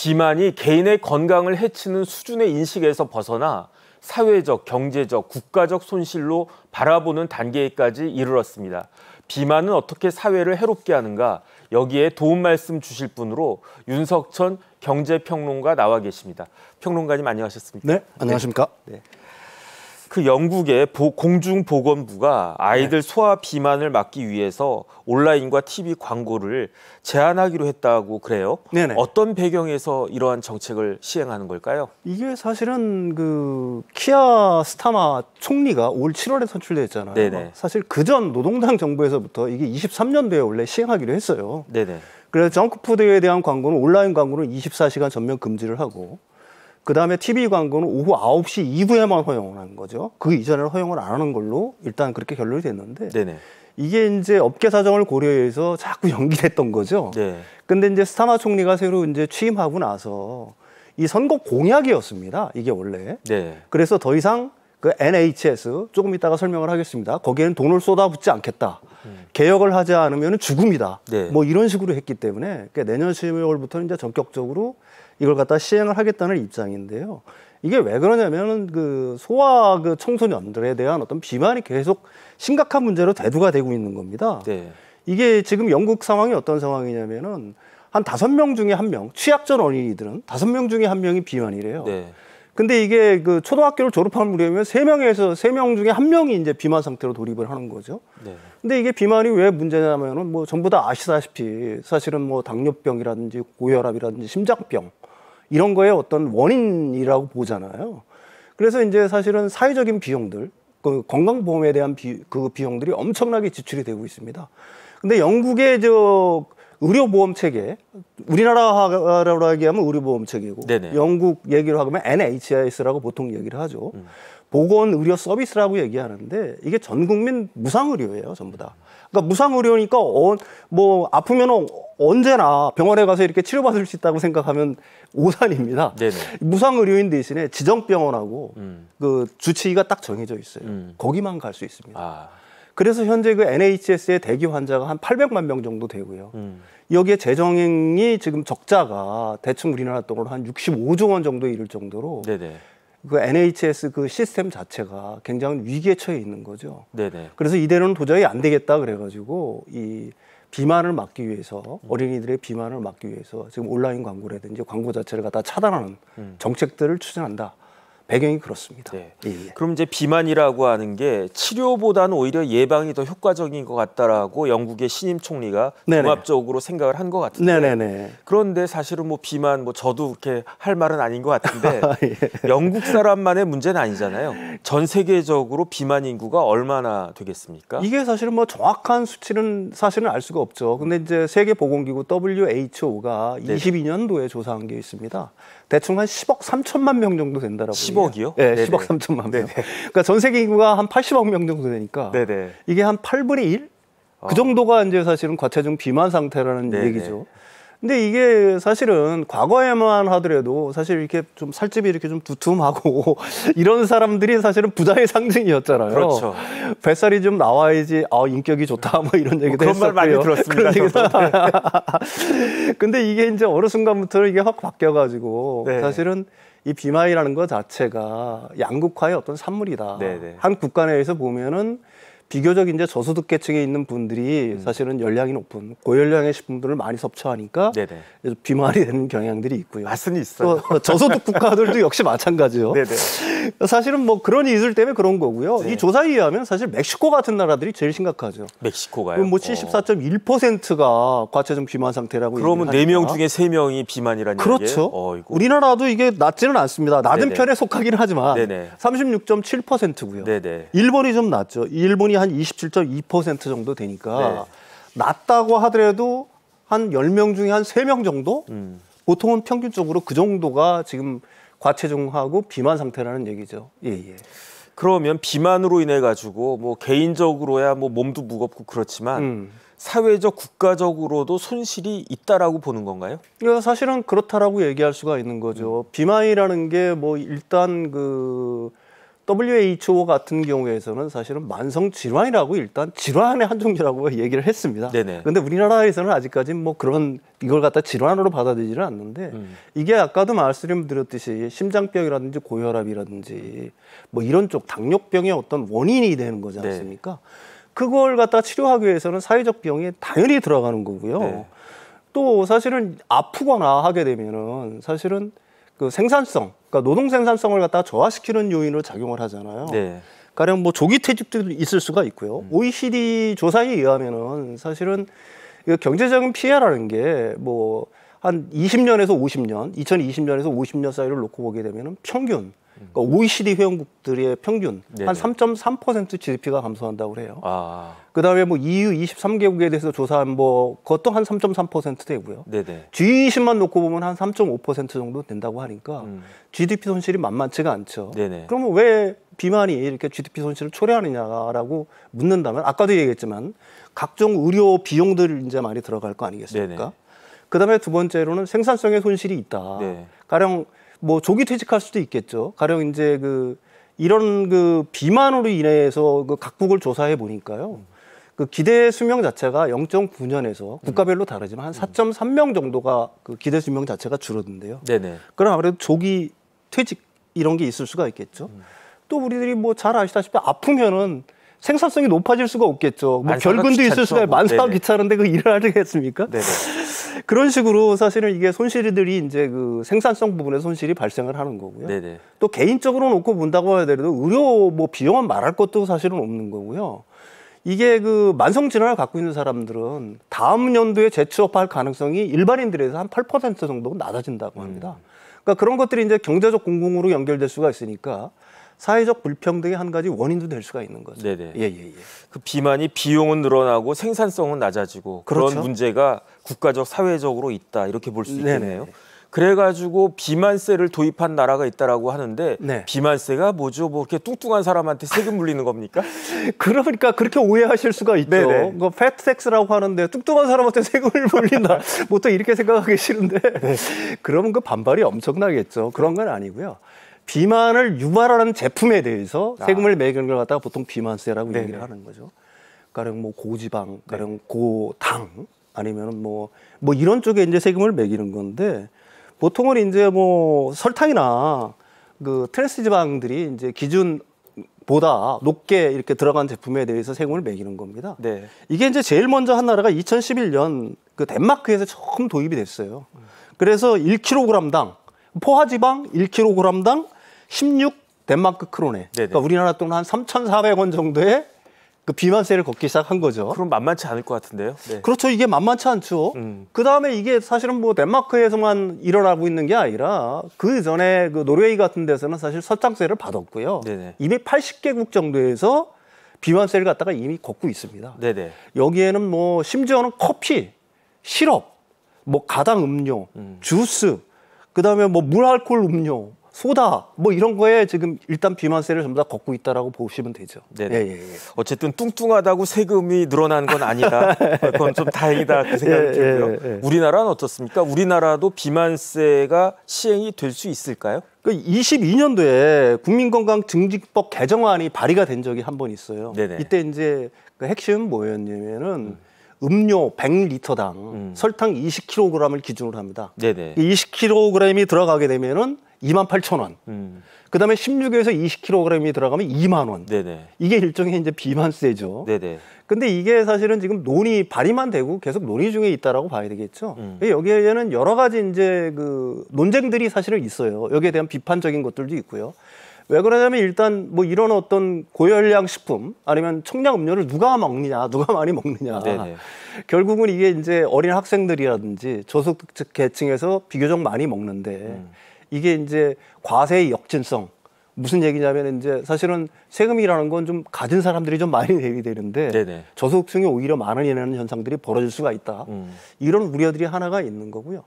비만이 개인의 건강을 해치는 수준의 인식에서 벗어나 사회적, 경제적, 국가적 손실로 바라보는 단계까지 이르렀습니다. 비만은 어떻게 사회를 해롭게 하는가? 여기에 도움 말씀 주실 분으로 윤석천 경제평론가 나와 계십니다. 평론가님 안녕하셨습니까? 네, 안녕하십니까? 네. 그 영국의 공중보건부가 아이들 소아 비만을 막기 위해서 온라인과 TV 광고를 제한하기로 했다고 그래요. 네네. 어떤 배경에서 이러한 정책을 시행하는 걸까요? 이게 사실은 그 키아 스타마 총리가 올 7월에 선출됐잖아요. 네네. 사실 그전 노동당 정부에서부터 이게 23년도에 원래 시행하기로 했어요. 네네. 그래서 정크푸드에 대한 광고는 온라인 광고는 24시간 전면 금지를 하고 그 다음에 TV 광고는 오후 9시 이후에만 허용을 하는 거죠. 그 이전에는 허용을 안 하는 걸로 일단 그렇게 결론이 됐는데 네네. 이게 이제 업계 사정을 고려해서 자꾸 연기됐던 거죠. 네. 근데 이제 스타마 총리가 새로 이제 취임하고 나서 이 선거 공약이었습니다. 이게 원래. 네. 그래서 더 이상 그 NHS 조금 이따가 설명을 하겠습니다. 거기에는 돈을 쏟아붓지 않겠다. 개혁을 하지 않으면 죽음이다. 네. 뭐 이런 식으로 했기 때문에 그러니까 내년 12월부터는 이제 전격적으로 이걸 갖다 시행을 하겠다는 입장인데요. 이게 왜 그러냐면은 그 소아 그 청소년들에 대한 어떤 비만이 계속 심각한 문제로 대두가 되고 있는 겁니다. 네. 이게 지금 영국 상황이 어떤 상황이냐면은 한 5명 중에 1명, 취약전 어린이들은 5명 중에 1명이 비만이래요. 네. 근데 이게 그 초등학교를 졸업한 무렵이면 3명 중에 1명이 이제 비만 상태로 돌입을 하는 거죠. 네. 근데 이게 비만이 왜 문제냐면은 뭐 전부 다 아시다시피 사실은 뭐 당뇨병이라든지 고혈압이라든지 심장병 이런 거의 어떤 원인이라고 보잖아요. 그래서 이제 사실은 사회적인 비용들, 그 건강보험에 대한 그 비용들이 엄청나게 지출이 되고 있습니다. 근데 영국의 의료보험 체계, 우리나라로 얘기하면 의료보험 체계고, 네네. 영국 얘기로 하면 NHS라고 보통 얘기를 하죠. 보건의료 서비스라고 얘기하는데 이게 전 국민 무상의료예요, 전부 다. 그러니까 무상의료니까 뭐 아프면 언제나 병원에 가서 이렇게 치료받을 수 있다고 생각하면 오산입니다. 네네. 무상의료인 대신에 지정병원하고 그 주치의가 딱 정해져 있어요. 거기만 갈 수 있습니다. 아. 그래서 현재 그 NHS의 대기 환자가 한 800만 명 정도 되고요. 여기에 재정이 지금 적자가 대충 우리나라 돈으로 한 65조 원 정도에 이를 정도로 네네. 그 NHS 그 시스템 자체가 굉장히 위기에 처해 있는 거죠. 네네. 그래서 이대로는 도저히 안 되겠다 그래가지고 이 비만을 막기 위해서 어린이들의 비만을 막기 위해서 지금 온라인 광고라든지 광고 자체를 갖다 차단하는 정책들을 추진한다. 배경이 그렇습니다. 네. 예. 그럼 이제 비만이라고 하는 게 치료보다는 오히려 예방이 더 효과적인 것 같다라고 영국의 신임 총리가 종합적으로 생각을 한 것 같은데. 네네네. 그런데 사실은 뭐 비만 뭐 저도 그렇게 할 말은 아닌 것 같은데 예. 영국 사람만의 문제는 아니잖아요. 전 세계적으로 비만 인구가 얼마나 되겠습니까? 이게 사실은 뭐 정확한 수치는 사실은 알 수가 없죠. 근데 이제 세계보건기구 WHO가 네네. 22년도에 조사한 게 있습니다. 대충 한 10억 3천만 명 정도 된다라고. 10억이요? 네, 네네. 10억 3천만 명. 네네. 그러니까 전 세계 인구가 한 80억 명 정도 되니까 네네. 이게 한 8분의 1? 그 정도가 이제 사실은 과체중 비만 상태라는 네네. 얘기죠. 근데 이게 사실은 과거에만 하더라도 사실 이렇게 좀 살집이 이렇게 좀 두툼하고 이런 사람들이 사실은 부자의 상징이었잖아요. 그렇죠. 뱃살이 좀 나와야지 인격이 좋다 뭐 이런 얘기도 그런 했었고요. 말 많이 들었습니다. 근데 이게 이제 어느 순간부터 이게 확 바뀌어가지고 네. 사실은 이 비만이라는 것 자체가 양극화의 어떤 산물이다. 네네. 한 국가 내에서 보면은 비교적 이제 저소득 계층에 있는 분들이 사실은 열량이 높은 고열량의 식품들을 많이 섭취하니까 네네. 비만이 되는 경향들이 있고요. 맛은 있어요. 또 저소득 국가들도 역시 마찬가지요. 네네. 사실은 뭐 그런 이유들 때문에 그런 거고요. 네. 이 조사에 의하면 사실 멕시코 같은 나라들이 제일 심각하죠. 멕시코가요? 뭐 74.1%가 과체중 비만 상태라고. 그러면 4명 중에 3명이 비만이라는 그렇죠. 얘기예요? 그렇죠. 우리나라도 이게 낮지는 않습니다. 낮은 네네. 편에 속하기는 하지만 네네. 36.7%고요. 네네. 일본이 좀 낮죠. 일본이 한 27.2% 정도 되니까 네. 낮다고 하더라도 한 10명 중에 한 3명 정도? 보통은 평균적으로 그 정도가 지금 과체중하고 비만 상태라는 얘기죠. 예, 예. 그러면 비만으로 인해 가지고 뭐 개인적으로야 뭐 몸도 무겁고 그렇지만 사회적 국가적으로도 손실이 있다라고 보는 건가요? 사실은 그렇다라고 얘기할 수가 있는 거죠. 비만이라는 게 뭐 일단 WHO 같은 경우에서는 사실은 만성 질환이라고 일단 질환의 한 종류라고 얘기를 했습니다. 그런데 우리나라에서는 아직까지 뭐 그런 이걸 갖다 질환으로 받아들이지는 않는데 이게 아까도 말씀드렸듯이 심장병이라든지 고혈압이라든지 뭐 이런 쪽 당뇨병의 어떤 원인이 되는 거지 않습니까? 그걸 갖다 치료하기 위해서는 사회적 비용이 당연히 들어가는 거고요. 또 사실은 아프거나 하게 되면은 사실은 그 생산성, 그러니까 노동 생산성을 갖다가 저하시키는 요인으로 작용을 하잖아요. 가령 뭐 조기 퇴직도 있을 수가 있고요. OECD 조사에 의하면은 사실은 경제적인 피해라는 게 뭐 한 20년에서 50년, 2020년에서 50년 사이를 놓고 보게 되면은 평균, 그러니까 OECD 회원국들의 평균 한 3.3% GDP가 감소한다고 그래요. 그다음에 뭐 EU 23개국에 대해서 조사한 뭐 그것도 한 3.3% 되고요. G20만 놓고 보면 한 3.5% 정도 된다고 하니까 GDP 손실이 만만치가 않죠. 그러면 왜 비만이 이렇게 GDP 손실을 초래하느냐라고 묻는다면 아까도 얘기했지만 각종 의료 비용들 이제 많이 들어갈 거 아니겠습니까? 그다음에 두 번째로는 생산성의 손실이 있다. 가령 뭐 조기 퇴직할 수도 있겠죠. 가령 이제 이런 비만으로 인해서 각국을 조사해 보니까요. 기대 수명 자체가 0.9년에서 국가별로 다르지만 한 4.3명 정도가 기대 수명 자체가 줄어든대요. 그럼 아무래도 조기 퇴직 이런 게 있을 수가 있겠죠. 또 우리들이 뭐 잘 아시다시피 아프면은 생산성이 높아질 수가 없겠죠. 뭐 결근도 있을 수가 있고 만사가 귀찮은데 그 일을 하겠습니까? 그런 식으로 사실은 이게 손실들이 이제 생산성 부분에 손실이 발생을 하는 거고요. 또 개인적으로 놓고 본다고 하더라도 의료 뭐 비용은 말할 것도 사실은 없는 거고요. 이게 만성 질환을 갖고 있는 사람들은 다음 연도에 재취업할 가능성이 일반인들에서 한 8% 정도 낮아진다고 합니다. 그러니까 그런 것들이 이제 경제적 공공으로 연결될 수가 있으니까 사회적 불평등의 한 가지 원인도 될 수가 있는 거죠. 그 비만이 비용은 늘어나고 생산성은 낮아지고 그런 문제가 국가적 사회적으로 있다 이렇게 볼 수 있겠네요. 그래가지고 비만세를 도입한 나라가 있다라고 하는데 비만세가 뭐죠? 뭐 이렇게 뚱뚱한 사람한테 세금 물리는 겁니까? 그러니까 그렇게 오해하실 수가 있죠. 패트텍스라고 하는데 뚱뚱한 사람한테 세금을 물린다. 보통 이렇게 생각하기 싫은데 그러면 그 반발이 엄청나겠죠. 그런 건 아니고요. 비만을 유발하는 제품에 대해서 세금을 매기는 걸 갖다가 보통 비만세라고 얘기를 하는 거죠. 가령 뭐 고지방, 가령 고당 아니면은 뭐 이런 쪽에 이제 세금을 매기는 건데 보통은 이제 뭐 설탕이나 트랜스 지방들이 이제 기준보다 높게 이렇게 들어간 제품에 대해서 세금을 매기는 겁니다. 이게 이제 제일 먼저 한 나라가 2011년 덴마크에서 처음 도입이 됐어요. 그래서 1kg당 포화지방 1kg당 16 덴마크 크로네. 그러니까 우리나라 돈 한 3,400원 정도의 비만세를 걷기 시작한 거죠. 그럼 만만치 않을 것 같은데요. 그렇죠. 이게 만만치 않죠. 그다음에 이게 사실은 뭐 덴마크에서만 일어나고 있는 게 아니라 그 전에 노르웨이 같은 데서는 사실 설탕세를 받았고요. 이미 80개국 정도에서 비만세를 갖다가 이미 걷고 있습니다. 여기에는 뭐 심지어는 커피, 시럽, 뭐 가당 음료, 주스, 그다음에 뭐 무알코올 음료, 소다 뭐 이런 거에 지금 일단 비만세를 전부 다 걷고 있다라고 보시면 되죠. 어쨌든 뚱뚱하다고 세금이 늘어난 건 아니다. 그건 좀 다행이다 그 생각이 들고요. 우리나라는 어떻습니까? 우리나라도 비만세가 시행이 될 수 있을까요? 22년도에 국민건강증진법 개정안이 발의가 된 적이 한 번 있어요. 이때 이제 핵심은 뭐였냐면은 음료 100리터당 설탕 20kg을 기준으로 합니다. 20kg이 들어가게 되면은 28,000원. 그다음에 16에서 20kg이 들어가면 2만 원. 이게 일종의 이제 비만세죠. 근데 이게 사실은 지금 발의만 되고 계속 논의 중에 있다라고 봐야 되겠죠. 여기에는 여러 가지 이제 논쟁들이 사실은 있어요. 여기에 대한 비판적인 것들도 있고요. 왜 그러냐면 일단 뭐 이런 어떤 고열량 식품 아니면 청량 음료를 누가 먹느냐, 누가 많이 먹느냐. 결국은 이게 이제 어린 학생들이라든지 저소득 계층에서 비교적 많이 먹는데 이게 이제 과세의 역진성. 무슨 얘기냐면 이제 사실은 세금이라는 건 좀 가진 사람들이 좀 많이 내게 되는데 저소득층이 오히려 많이 내는 현상들이 벌어질 수가 있다. 이런 우려들이 하나가 있는 거고요.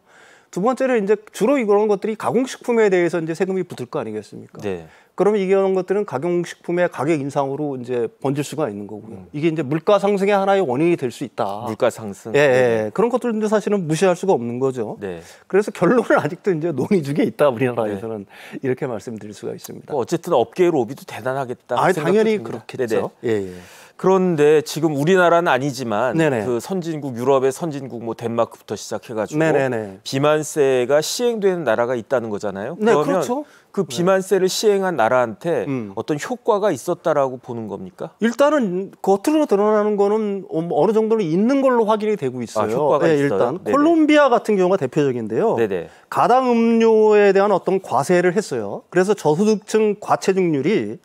두 번째는 이제 주로 이런 것들이 가공식품에 대해서 이제 세금이 붙을 거 아니겠습니까? 네. 그러면 이런 것들은 가공식품의 가격 인상으로 이제 번질 수가 있는 거고요. 이게 이제 물가 상승의 하나의 원인이 될 수 있다. 물가 상승. 예, 예. 그런 것들도 사실은 무시할 수가 없는 거죠. 네. 그래서 결론은 아직도 이제 논의 중에 있다. 우리나라에서는 네. 이렇게 말씀드릴 수가 있습니다. 어쨌든 업계의 로비도 대단하겠다. 아, 당연히 듭니다. 그렇겠죠. 예, 예. 그런데 지금 우리나라는 아니지만 네네. 그 선진국 유럽의 선진국 뭐 덴마크부터 시작해가지고 네네네. 비만세가 시행되는 나라가 있다는 거잖아요. 네, 그러면 그렇죠. 그 비만세를 시행한 나라한테 어떤 효과가 있었다라고 보는 겁니까? 일단은 겉으로 드러나는 거는 어느 정도는 있는 걸로 확인이 되고 있어요. 효과가 네, 있어요? 일단 네네. 콜롬비아 같은 경우가 대표적인데요. 네네. 가당 음료에 대한 어떤 과세를 했어요. 그래서 저소득층 과체중률이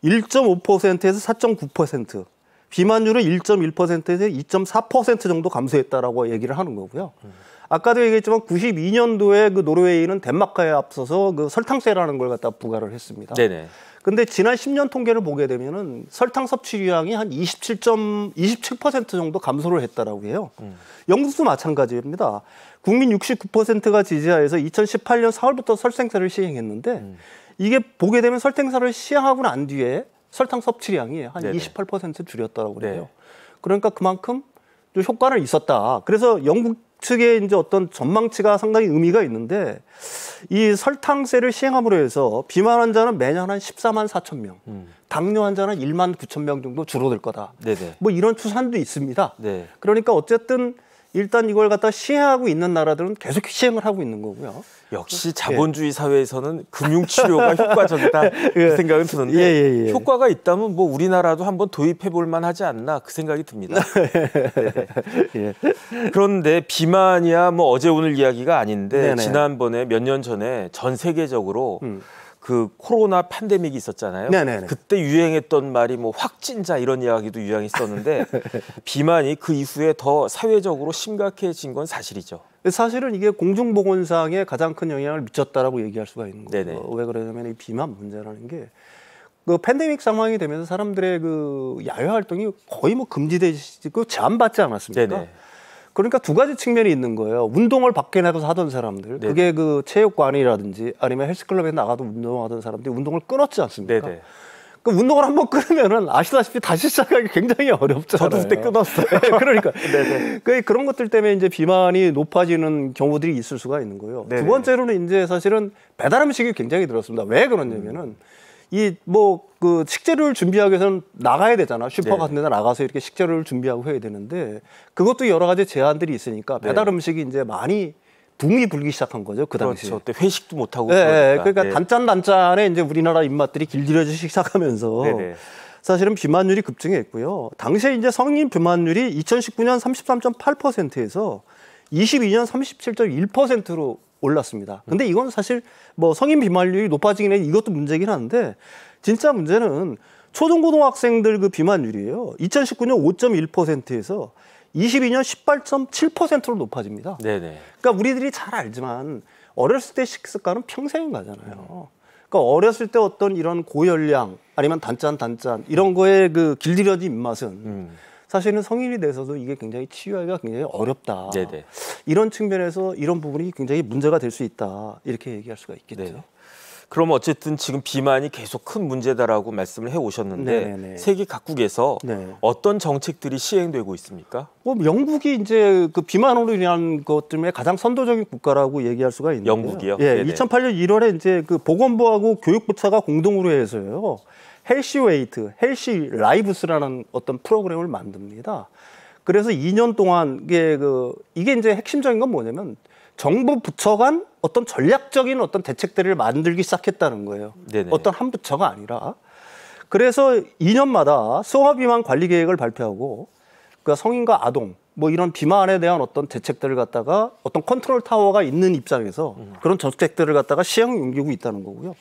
1.5%에서 4.9%, 비만율은 1.1%에서 2.4% 정도 감소했다라고 얘기를 하는 거고요. 아까도 얘기했지만 92년도에 그 노르웨이는 덴마크에 앞서서 그 설탕세라는 걸 갖다 부과를 했습니다. 네네. 근데 지난 10년 통계를 보게 되면은 설탕 섭취량이 한 27% 정도 감소를 했다라고 해요. 영국도 마찬가지입니다. 국민 69%가 지지하여서 2018년 4월부터 설탕세를 시행했는데 이게 보게 되면 설탕세를 시행하고 난 뒤에 설탕 섭취량이 한 네네. 28% 줄였다라고 그래요. 네. 그러니까 그만큼 좀 효과는 있었다. 그래서 영국 측의 이제 어떤 전망치가 상당히 의미가 있는데 이 설탕세를 시행함으로 해서 비만 환자는 매년 한 14만 4천 명, 당뇨 환자는 1만 9천 명 정도 줄어들 거다. 네네. 뭐 이런 추산도 있습니다. 네. 그러니까 어쨌든 일단 이걸 갖다 시행하고 있는 나라들은 계속 시행을 하고 있는 거고요. 역시 자본주의 사회에서는 금융치료가 효과적이다 그 생각은 드는데 효과가 있다면 뭐 우리나라도 한번 도입해 볼 만하지 않나 그 생각이 듭니다. 네. 그런데 비만이야 뭐 어제 오늘 이야기가 아닌데 네네. 지난번에 몇 년 전에 전 세계적으로 그 코로나 팬데믹이 있었잖아요. 네네네. 그때 유행했던 말이 뭐 확진자 이런 이야기도 유행했었는데 비만이 그 이후에 더 사회적으로 심각해진 건 사실이죠. 사실은 이게 공중보건상에 가장 큰 영향을 미쳤다라고 얘기할 수가 있는 거예요. 네네. 왜 그러냐면 이 비만 문제라는 게 그 팬데믹 상황이 되면서 사람들의 그 야외 활동이 거의 뭐 금지되고 제한받지 않았습니까? 네네. 그러니까 두 가지 측면이 있는 거예요. 운동을 밖에 나가서 하던 사람들, 네네. 그게 그 체육관이라든지 아니면 헬스클럽에 나가도 운동하던 사람들이 운동을 끊었지 않습니까? 네네. 그 운동을 한번 끊으면은 아시다시피 다시 시작하기 굉장히 어렵잖아요. 저도 그때 끊었어요. 그러니까 네네. 그런 것들 때문에 이제 비만이 높아지는 경우들이 있을 수가 있는 거예요. 네네. 두 번째로는 이제 사실은 배달 음식이 굉장히 늘었습니다. 왜 그러냐면은 이 뭐 그 식재료를 준비하기 위해서는 나가야 되잖아. 슈퍼 네. 같은 데 나가서 이렇게 식재료를 준비하고 해야 되는데 그것도 여러 가지 제한들이 있으니까 네. 배달 음식이 이제 많이 붐이 불기 시작한 거죠. 그 당시에. 그렇죠. 그때 회식도 못 하고 그러니까 네. 단짠단짠에 이제 우리나라 입맛들이 길들여지기 시작하면서 네네. 사실은 비만율이 급증했고요. 당시에 이제 성인 비만율이 2019년 33.8%에서 22년 37.1%로 올랐습니다. 근데 이건 사실 뭐 성인 비만율이 높아지긴 해 이것도 문제긴 한데 진짜 문제는 초중고등학생들 그 비만율이에요. 2019년 5.1%에서 22년 18.7%로 높아집니다. 네네. 그러니까 우리들이 잘 알지만 어렸을 때 식습관은 평생 가잖아요. 그러니까 어렸을 때 어떤 이런 고열량 아니면 단짠 이런 거에 그 길들여진 입맛은 사실은 성인이 돼서도 이게 굉장히 치유하기가 굉장히 어렵다. 네네. 이런 측면에서 이런 부분이 굉장히 문제가 될 수 있다. 이렇게 얘기할 수가 있겠죠. 네. 그럼 어쨌든 지금 비만이 계속 큰 문제다라고 말씀을 해 오셨는데 네네네. 세계 각국에서 네. 어떤 정책들이 시행되고 있습니까? 뭐 영국이 이제 그 비만으로 인한 것 때문에 가장 선도적인 국가라고 얘기할 수가 있는데요. 영국이요? 예, 네네. 2008년 1월에 이제 그 보건부하고 교육부처가 공동으로 해서요. 헬시웨이트, 헬시라이브스라는 어떤 프로그램을 만듭니다. 그래서 2년 동안 이게 이제 핵심적인 건 뭐냐면 정부 부처 간 어떤 전략적인 어떤 대책들을 만들기 시작했다는 거예요. 네네. 어떤 한 부처가 아니라. 그래서 2년마다 소아 비만 관리 계획을 발표하고 그 성인과 아동 뭐 이런 비만에 대한 어떤 대책들을 갖다가 어떤 컨트롤 타워가 있는 입장에서 그런 정책들을 갖다가 시행 옮기고 있다는 거고요.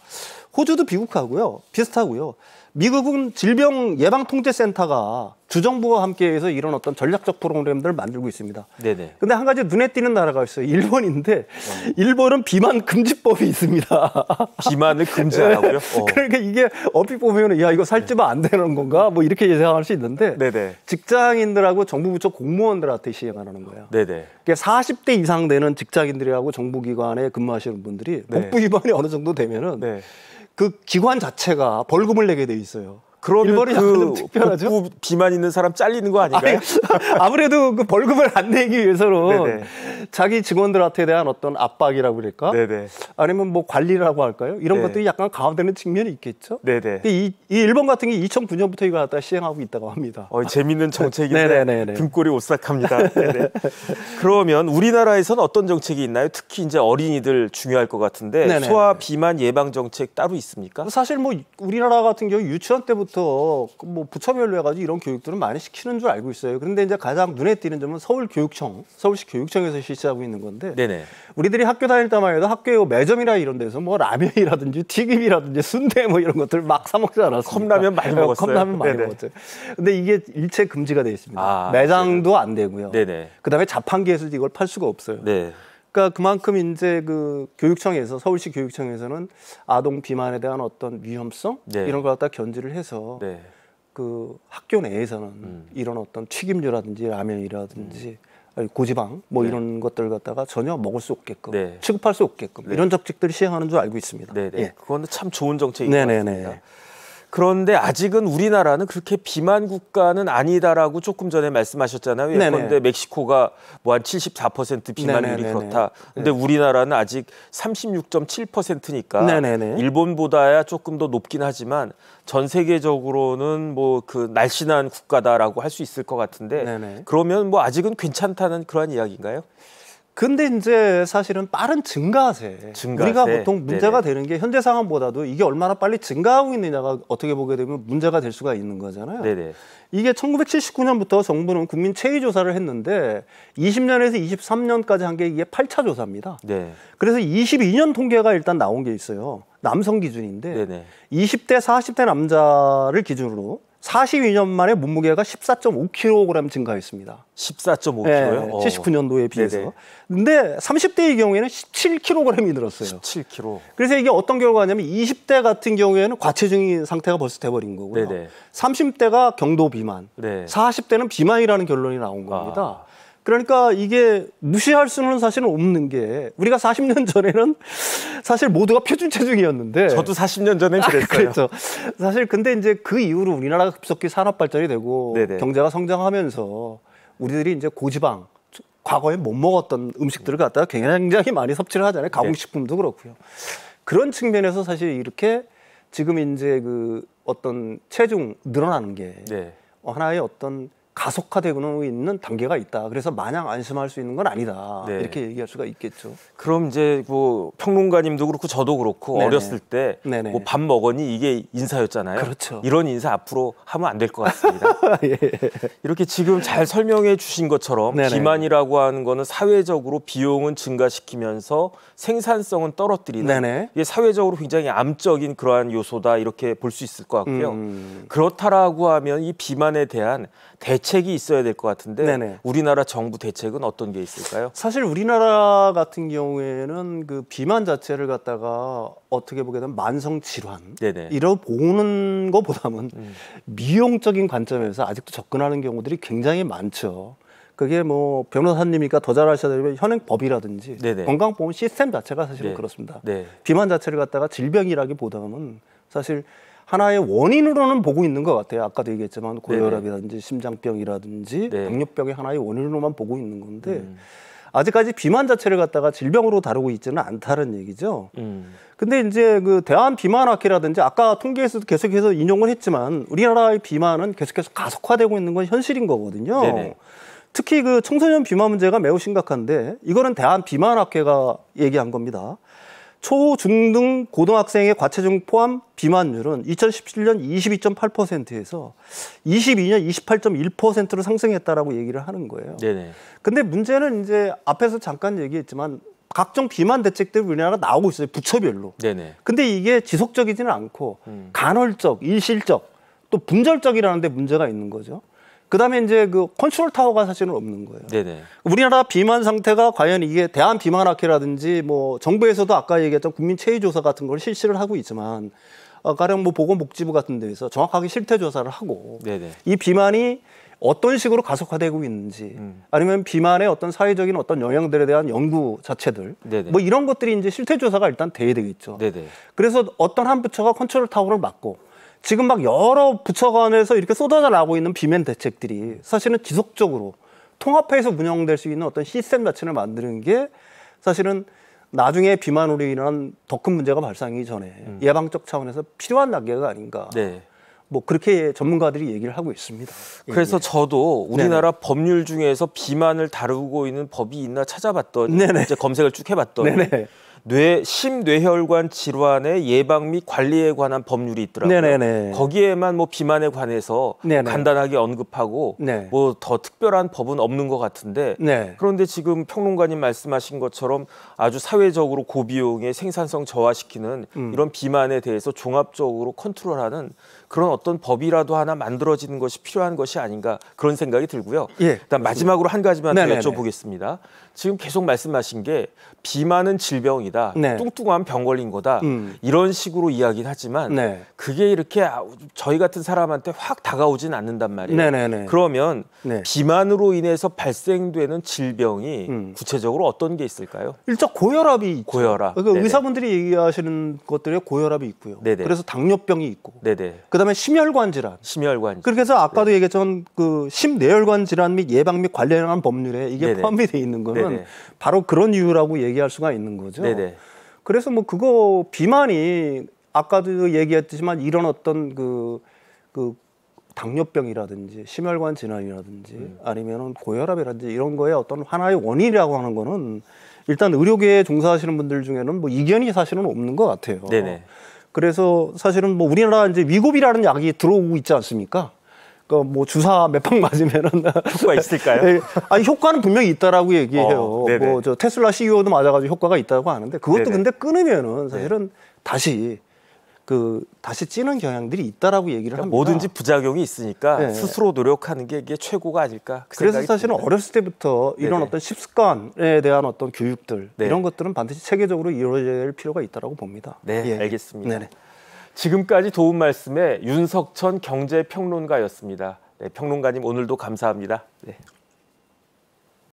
호주도 비슷하고요. 미국은 질병예방통제센터가 주정부와 함께해서 이런 어떤 전략적 프로그램들을 만들고 있습니다. 네네. 근데 한 가지 눈에 띄는 나라가 있어요. 일본인데 일본은 비만 금지법이 있습니다. 비만을 금지하고요. 그러니까 이게 얼핏 보면 야 이거 살찌면 안 되는 건가? 뭐 이렇게 예상할 수 있는데 네네. 직장인들하고 정부 부처 공무원들한테 시행하는 거예요. 네네. 그러니까 40대 이상 되는 직장인들하고 정부기관에 근무하시는 분들이 복부 위반이 어느 정도 되면은 네. 그 기관 자체가 벌금을 내게 돼 있어요. 그러면 그 복부 비만 있는 사람 잘리는 거 아닌가요? 아무래도 그 벌금을 안 내기 위해서는 네네. 자기 직원들한테 대한 어떤 압박이라고 그럴까? 네네. 아니면 뭐 관리라고 할까요? 이런 네. 것들이 약간 가운데는 측면이 있겠죠. 네네. 이 일본 같은 게 2009년부터 이거 갖다 시행하고 있다고 합니다. 재밌는 정책인데 등골이 오싹합니다. 네네. 그러면 우리나라에서는 어떤 정책이 있나요? 특히 이제 어린이들 중요할 것 같은데 네네. 소아 비만 예방 정책 따로 있습니까? 사실 뭐 우리나라 같은 경우 유치원 때부터 뭐 부처별로 해가지고 이런 교육들은 많이 시키는 줄 알고 있어요. 그런데 이제 가장 눈에 띄는 점은 서울시 교육청에서 실시하고 있는 건데 네네. 우리들이 학교 다닐 때만 해도 학교에 매점이나 이런 데서 뭐 라면이라든지 튀김이라든지 순대 뭐 이런 것들 막 사 먹지 않았습니까? 컵라면 많이 먹었어요. 컵라면 많이 먹었죠. 근데 이게 일체 금지가 돼 있습니다. 매장도 네네. 안 되고요. 네네. 그다음에 자판기에서도 이걸 팔 수가 없어요. 네. 그러니까 그만큼 이제 그 교육청에서 서울시 교육청에서는 아동 비만에 대한 어떤 위험성 네. 이런 걸 갖다 견지를 해서 네. 그 학교 내에서는 이런 어떤 튀김류라든지 라면이라든지 고지방 뭐 네. 이런 것들 갖다가 전혀 먹을 수 없게끔 네. 취급할 수 없게끔 네. 이런 정책들을 시행하는 줄 알고 있습니다. 네네. 예. 그건 참 좋은 정책인 것 같습니다. 그런데 아직은 우리나라는 그렇게 비만 국가는 아니다라고 조금 전에 말씀하셨잖아요. 예컨대 멕시코가 뭐 한 74% 비만율이 그렇다. 근데 우리나라는 아직 36.7%니까 일본보다야 조금 더 높긴 하지만 전 세계적으로는 뭐 그 날씬한 국가다라고 할 수 있을 것 같은데 그러면 뭐 아직은 괜찮다는 그런 이야기인가요? 근데 이제 사실은 빠른 증가세. 우리가 보통 문제가 네네. 되는 게 현재 상황보다도 이게 얼마나 빨리 증가하고 있느냐가 어떻게 보게 되면 문제가 될 수가 있는 거잖아요. 네네. 이게 1979년부터 정부는 국민 체위 조사를 했는데 20년에서 23년까지 한 게 이게 8차 조사입니다. 네. 그래서 22년 통계가 일단 나온 게 있어요. 남성 기준인데 네네. 20대, 40대 남자를 기준으로 42년 만에 몸무게가 14.5kg 증가했습니다. 14.5kg요? 네, 79년도에 비해서. 네네. 근데 30대의 경우에는 17kg이 늘었어요. 17kg. 그래서 이게 어떤 결과냐면 20대 같은 경우에는 과체중인 상태가 벌써 돼버린 거고요. 네네. 30대가 경도 비만, 네. 40대는 비만이라는 결론이 나온 겁니다. 그러니까 이게 무시할 수는 사실은 없는 게 우리가 40년 전에는 사실 모두가 표준 체중이었는데 저도 40년 전엔 그랬어요. 그렇죠. 사실 근데 이제 그 이후로 우리나라가 급속히 산업 발전이 되고 네네. 경제가 성장하면서 우리들이 이제 고지방 과거에 못 먹었던 음식들을 갖다가 굉장히 많이 섭취를 하잖아요. 가공식품도 그렇고요. 그런 측면에서 사실 이렇게 지금 이제 그 어떤 체중 늘어나는 게 네. 하나의 어떤 가속화되고 있는 단계가 있다. 그래서 마냥 안심할 수 있는 건 아니다. 네. 이렇게 얘기할 수가 있겠죠. 그럼 이제 뭐 평론가님도 그렇고 저도 그렇고 네네. 어렸을 때 뭐 밥 먹었니 이게 인사였잖아요. 그렇죠. 이런 인사 앞으로 하면 안 될 것 같습니다. 예. 이렇게 지금 잘 설명해 주신 것처럼 네네. 비만이라고 하는 거는 사회적으로 비용은 증가시키면서 생산성은 떨어뜨리는 이게 사회적으로 굉장히 암적인 그러한 요소다 이렇게 볼 수 있을 것 같고요. 그렇다라고 하면 이 비만에 대한 대책이 있어야 될 것 같은데 네네. 우리나라 정부 대책은 어떤 게 있을까요? 사실 우리나라 같은 경우에는 그 비만 자체를 갖다가 어떻게 보게 되면 만성 질환 이러 보는 것보다는 미용적인 관점에서 아직도 접근하는 경우들이 굉장히 많죠. 그게 뭐 변호사님이니까 더 잘 아셔야 되면 현행법이라든지 네네. 건강보험 시스템 자체가 사실은 그렇습니다. 비만 자체를 갖다가 질병이라기보다는 사실 하나의 원인으로는 보고 있는 것 같아요. 아까도 얘기했지만 고혈압이라든지 심장병이라든지 당뇨병의 하나의 원인으로만 보고 있는 건데 아직까지 비만 자체를 갖다가 질병으로 다루고 있지는 않다는 얘기죠. 근데 이제 그 대한비만학회라든지 아까 통계에서도 계속해서 인용을 했지만 우리나라의 비만은 계속해서 가속화되고 있는 건 현실인 거거든요. 네네. 특히 그 청소년 비만 문제가 매우 심각한데 이거는 대한비만학회가 얘기한 겁니다. 초, 중 등 고등학생의 과체중 포함 비만율은 2017년 22.8%에서 22년 28.1%로 상승했다라고 얘기를 하는 거예요. 네네. 근데 문제는 이제 앞에서 잠깐 얘기했지만 각종 비만 대책들이 우리나라가 나오고 있어요. 부처별로. 네네. 근데 이게 지속적이지는 않고 간헐적, 일시적, 또 분절적이라는 데 문제가 있는 거죠. 그다음에 이제 그 컨트롤 타워가 사실은 없는 거예요. 네네. 우리나라 비만 상태가 과연 이게 대한 비만학회라든지 뭐 정부에서도 아까 얘기했던 국민 체위 조사 같은 걸 실시를 하고 있지만 가령 뭐 보건복지부 같은 데에서 정확하게 실태 조사를 하고 네네. 이 비만이 어떤 식으로 가속화되고 있는지 아니면 비만의 어떤 사회적인 어떤 영향들에 대한 연구 자체들 네네. 뭐 이런 것들이 이제 실태 조사가 일단 돼야 되겠죠. 네네. 그래서 어떤 한 부처가 컨트롤 타워를 맡고 지금 막 여러 부처 간에서 이렇게 쏟아져 나오고 있는 비만 대책들이 사실은 지속적으로 통합해서 운영될 수 있는 어떤 시스템 자체를 만드는 게 사실은 나중에 비만으로 인한 더 큰 문제가 발생하기 전에 예방적 차원에서 필요한 단계가 아닌가. 네. 뭐 그렇게 전문가들이 얘기를 하고 있습니다. 그래서 예. 저도 우리나라 네네. 법률 중에서 비만을 다루고 있는 법이 있나 찾아봤더니 네네. 이제 검색을 쭉 해봤더니 네네. 심뇌혈관 질환의 예방 및 관리에 관한 법률이 있더라고요. 네네네. 거기에만 뭐 비만에 관해서 네네. 간단하게 언급하고 네. 뭐 더 특별한 법은 없는 것 같은데 네. 그런데 지금 평론가님 말씀하신 것처럼 아주 사회적으로 고비용의 생산성 저하시키는 이런 비만에 대해서 종합적으로 컨트롤하는 그런 어떤 법이라도 하나 만들어지는 것이 필요한 것이 아닌가 그런 생각이 들고요. 예, 일단 마지막으로 한 가지만 더 네네네. 여쭤보겠습니다. 지금 계속 말씀하신 게 비만은 질병이다. 네. 뚱뚱한 병 걸린 거다. 이런 식으로 이야기는 하지만 네. 그게 이렇게 저희 같은 사람한테 확 다가오진 않는단 말이에요. 네네네. 그러면 네. 비만으로 인해서 발생되는 질병이 구체적으로 어떤 게 있을까요? 일단 고혈압이 있죠. 고혈압. 그러니까 네네. 의사분들이 얘기하시는 것들에 고혈압이 있고요. 네네. 그래서 당뇨병이 있고. 네네. 그다음에 심혈관 질환. 심혈관. 그렇게 해서 아까도 얘기했던 그 심뇌혈관 질환 및 예방 및 관련한 법률에 이게 네네. 포함이 돼 있는 거는 네네. 바로 그런 이유라고 얘기할 수가 있는 거죠. 네네. 그래서 뭐 그거 비만이 아까도 얘기했지만 이런 어떤 그 당뇨병이라든지 심혈관 질환이라든지 아니면은 고혈압이라든지 이런 거에 어떤 하나의 원인이라고 하는 거는 일단 의료계에 종사하시는 분들 중에는 뭐 이견이 사실은 없는 것 같아요. 네네. 그래서 사실은 뭐 우리나라 이제 위고비라는 약이 들어오고 있지 않습니까? 그 뭐 주사 몇 방 맞으면은 효과 있을까요? 네. 아니 효과는 분명히 있다라고 얘기해요. 네네. 뭐 저 테슬라 CEO도 맞아가지고 효과가 있다고 하는데 그것도 네네. 근데 끊으면은 사실은 다시 찌는 경향들이 있다라고 얘기를 합니다. 뭐든지 부작용이 있으니까 네. 스스로 노력하는 게 이게 최고가 아닐까. 그 그래서 생각이 사실은 듭니다. 어렸을 때부터 이런 네네. 어떤 식습관에 대한 어떤 교육들 네. 이런 것들은 반드시 체계적으로 이루어질 필요가 있다라고 봅니다. 네, 예. 알겠습니다. 네네. 지금까지 도움 말씀에 윤석천 경제평론가였습니다. 네, 평론가님 오늘도 감사합니다. 네.